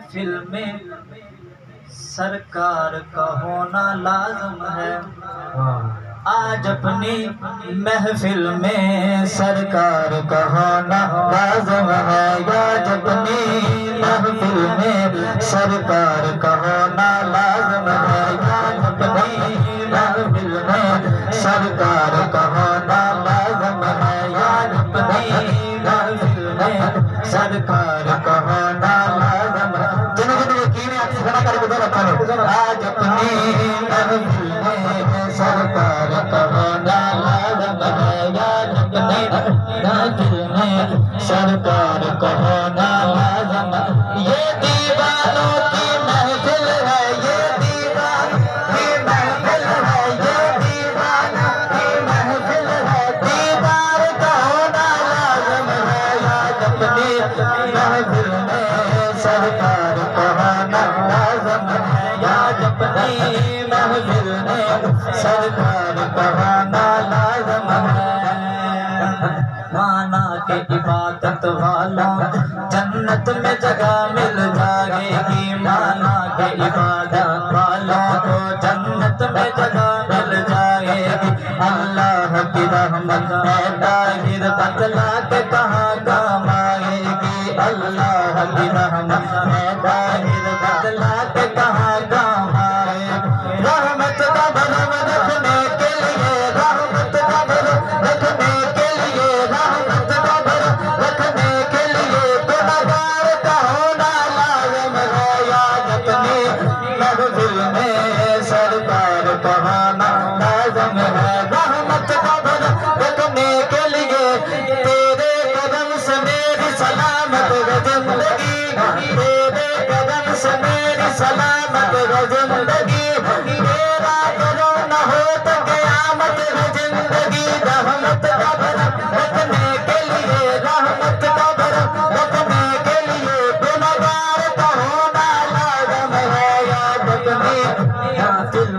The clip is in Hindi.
महफिल में सरकार का होना लाज़िम है। आज अपनी महफिल में सरकार का होना लाज़िम है। आज अपनी महफिल में सरकार का होना लाज़िम है। आज अपनी महफिल में सरकार का होना लाज़िम है। आज अपनी महफिल में सरकार का होना लाज़िम है। आज अपनी महफिल में सरकार का होना लाज़िम है। आज अपनी महफिल में सरकार का होना लाज़िम है। ये दीवानों की महफिल है, ये दीवानों की महफिल है, ये दीवानों की महफिल है। दीदार का होना लाज़िम है। आज अपनी महफिल में सरकार का होना लाज़िम है। आज अपनी महफिल में सरकार का होना लाज़िम है। माना के इबादत वालों जन्नत में जगह मिल जाएगी। माना के इबादत वालों को जन्नत में जगह मिल जाएगी। अल्लाह की रहमत है ताहिर बतला के कहाँ काम आएगी। अल्लाह की रहमत है ताहिर बतला के कहाँ काम आएगी। रहमत का भरम रखने के लिए, रहमत का भरम रखने के लिए, रहमत का भरम रखने के लिए गुनहगार का होना लाज़िम है। आज अपनी महफिल में सरकार का होना लाज़िम है। रहमत का भरम रखने के लिए तेरे कदम से मेरी सलामत है जिंदगी। तेरे कदम से मेरी सलामत है जिंदगी। तेरा कदम न हो तो क़यामत है जिंदगी। रहमत का भरम रखने के लिए, रहमत का भरम रखने के लिए गुनहगार का होना लाज़िम है। आज अपनी महफिल